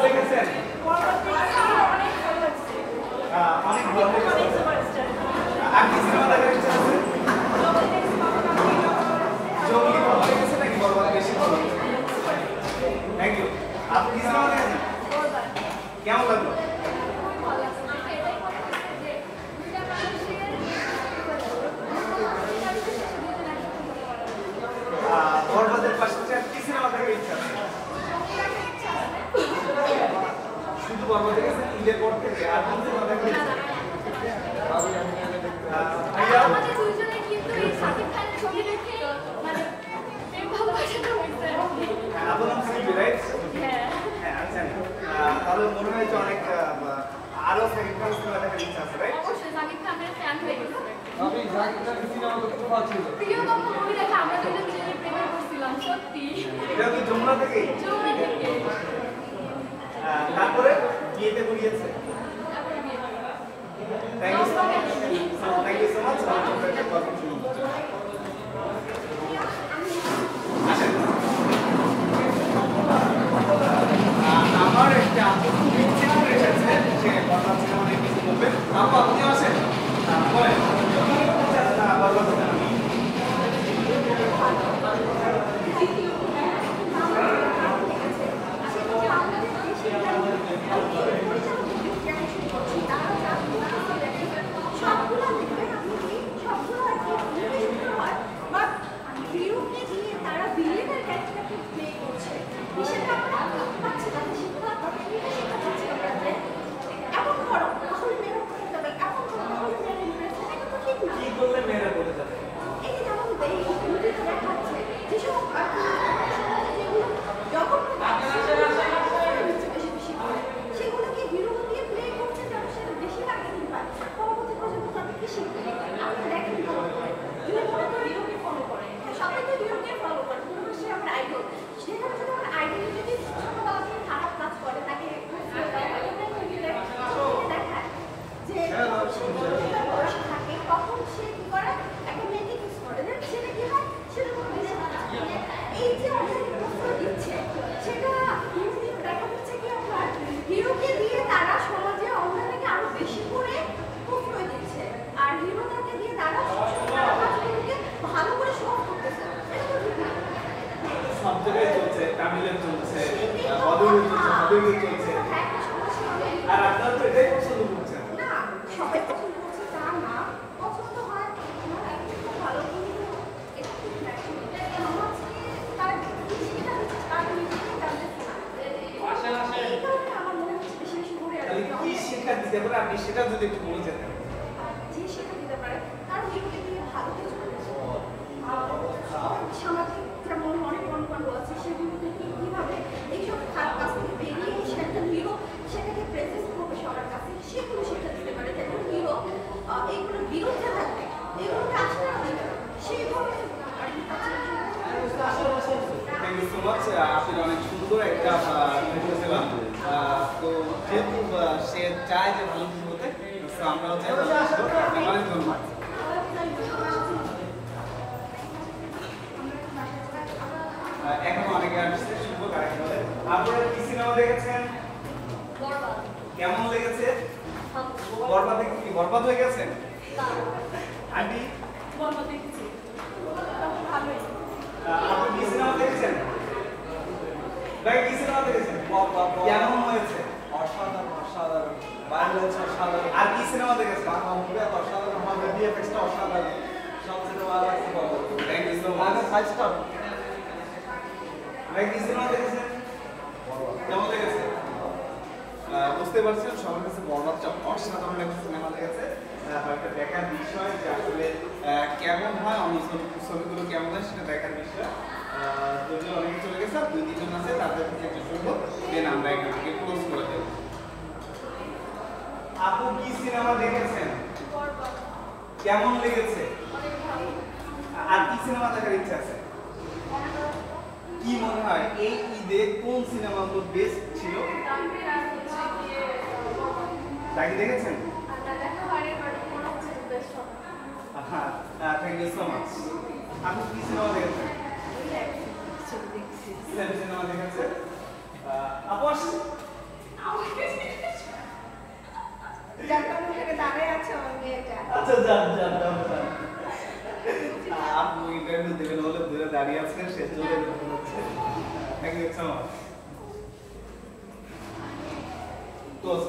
দেখেছেন? অনেক ভালো লেগেছে। আর কি সিনেমা দেখার ইচ্ছা আছে? জঙ্গলি ভালো লেগেছে নাকি বরবাদ বেশি ভালো লেগেছে? Thank you. আপনি কি সিনেমা দেখেছেন? কেমন লাগলো? বরবাদের পাশে কি সিনেমা দেখার ইচ্ছা আছে? শুধু বরবাদ দেখেছেন ঈদের পর থেকে আর কোন সিনেমা দেখার ইচ্ছা? আমাদের দুইজনের কিন্তু এই শাকিব খানের ছবি দেখে মানে প্রেম ভালোবাসাটা হয়েছে। আপনার নাম শিল্পী, রাইট? হ্যাঁ হ্যাঁ, আমি জানি। তাহলে মনে হয় যে অনেক আরো শাকিব খানের সিনেমা দেখার ইচ্ছা আছে, রাইট? অবশ্যই শাকিব খানের ফ্যান হয়ে গেছে। আমি শাকিব খানের সিনেমা দেখতে পাচ্ছি না। প্রিয়তম মুভি দেখে আমরা দুজন জেনে প্রেমে পড়ছিলাম সত্যি। এটা কি যমুনা থেকেই? যমুনা থেকে। তারপরে বিয়েতে গড়িয়েছে। তারপরে বিয়ে হলো। Thank you so much. Thank you so much. আমার একটা চিত্র এসেছে, সে বরবাদ সিনেমা নিয়ে কিছু বলবে। আপু, আপনি আসেন, বলেন। বরবাদ সিনেমা নিয়ে। কি করলে মেয়েরা বলে যাবে? সেগুলোকে হিরো দিয়ে প্লে করছে, তারা সেটা বেশি লাগে কিন্তু পরবর্তী প্রজন্ম তাদেরকে শিখতে আপনি দেখেন হিরোকে ফলো করে, সবাই তো হিরোকে ফলো করে, পুরো সে আমার আইডল। সেখানে যদি আমার আইডল যদি ছোটবেলা থেকে খারাপ কাজ করে, তাকে দেখায় যে বয়স থাকে, তখন সে কি করে একটা মেয়েকে কিস করে, সেটা কি হয়, সেটা কোনো বেশি এই যে অনেক দিচ্ছে সেটা দেখা যাচ্ছে কি আপনার হিরোকে দিয়ে তারা সমাজে অন্যটাকে আরো বেশি করে প্রশ্রয় দিচ্ছে, আর হিরোটাকে দিয়ে তারা কাজগুলোকে ভালো করে সব করতেছে। সব জায়গায় চলছে, তামিলের চলছে, বলিউড চলছে, হলিউড চলছে, আর আপনারা তো এটাই পছন্দ করছেন। না, সবাই পছন্দ করছে তা না, পছন্দ হয় আমার একটু ভালো, কিন্তু এটা ঠিক না। তার সেটা হচ্ছে তার নিজেকে জানতেছে না, এই কারণে আমার মনে হচ্ছে বেশি বেশি ঘুরে তাহলে কি শিক্ষা দিতে পারে আপনি সেটা যদি একটু বলে যেতেন। যে শিক্ষা দিতে পারে তার হিরোকে দিয়ে ভালো কিছু করেছে, সামাজিক যেমন অনেক কর্মকাণ্ড আছে সেগুলো থেকে কীভাবে এইসব খারাপ কাজ থেকে বেরিয়ে এসে একটা হিরো সেটাকে প্রেজেন্ট করবে সবার কাছে, সেগুলো শিক্ষা দিতে পারে, যেন হিরো এইগুলোর বিরুদ্ধে থাকবে, এগুলোকে আশ্রয় দেবে সেইভাবে। Thank you so much. আপনি অনেক সুন্দর একটা পেলাম। তো যেহেতু সে চায় যে ভালো কিছু হতে, তো আমরাও চাই ভালো কিছু হতে। আপনাকে অনেক ধন্যবাদ। এখনো অনেকে আসছে, শুভ কারেক্ট বলে। আপনারা কি সিনেমা দেখেছেন? বরবাদ। কেমন লেগেছে? বরবাদ দেখে কি বরবাদ হয়ে গেছেন? আন্টি, বরবাদ দেখেছি। ভালোই। আপনি কি সিনেমা দেখেছেন? ভাই, কি সিনেমা দেখেছেন? কেমন হয়েছে? অসাধারণ, অসাধারণ। ভায়োলেন্স অসাধারণ। আর কি সিনেমা দেখেছেন? বাংলা মুভি অসাধারণ হবে, ভিএফএক্সটা অসাধারণ। সবচেয়ে ভালো লাগছে Borbaad. Thank you so much. 5 star. ভাই, কি সিনেমা দেখেছেন? কেমন লেগেছে? বুঝতে পারছেন সবার কাছে বরবাদটা অসাধারণ একটা সিনেমা লেগেছে। একটা দেখার বিষয় যে আসলে কেমন হয়, অন্য ছবিগুলো কেমন হয় সেটা দেখার বিষয়। যদি অনেকে চলে গেছে, 2-3 জন আছে, তাদের থেকে একটু শুনবো, দেন আমরা এখানে ক্লোজ করে দেবো। আপু, কি সিনেমা দেখেছেন? বরবাদ। কেমন লেগেছে? অনেক ভালো। আর কি সিনেমা দেখার ইচ্ছা আছে? কি মনে হয় এই ঈদে কোন সিনেমাগুলো বেস্ট ছিল? তাকে দেখেছেন? Thank you so much. আপনি কি সিনেমা দেখেছেন? সিনেমা দেখেছেন? আপু আসুন। যার থেকে দাঁড়িয়ে আছে আমার মেয়েটা। আচ্ছা যান যান যান যান। আপু ইন্টারভিউ দেবেন বলে দূরে দাঁড়িয়ে আছেন, সে চলে যেতে হচ্ছে। Thank you so much. Close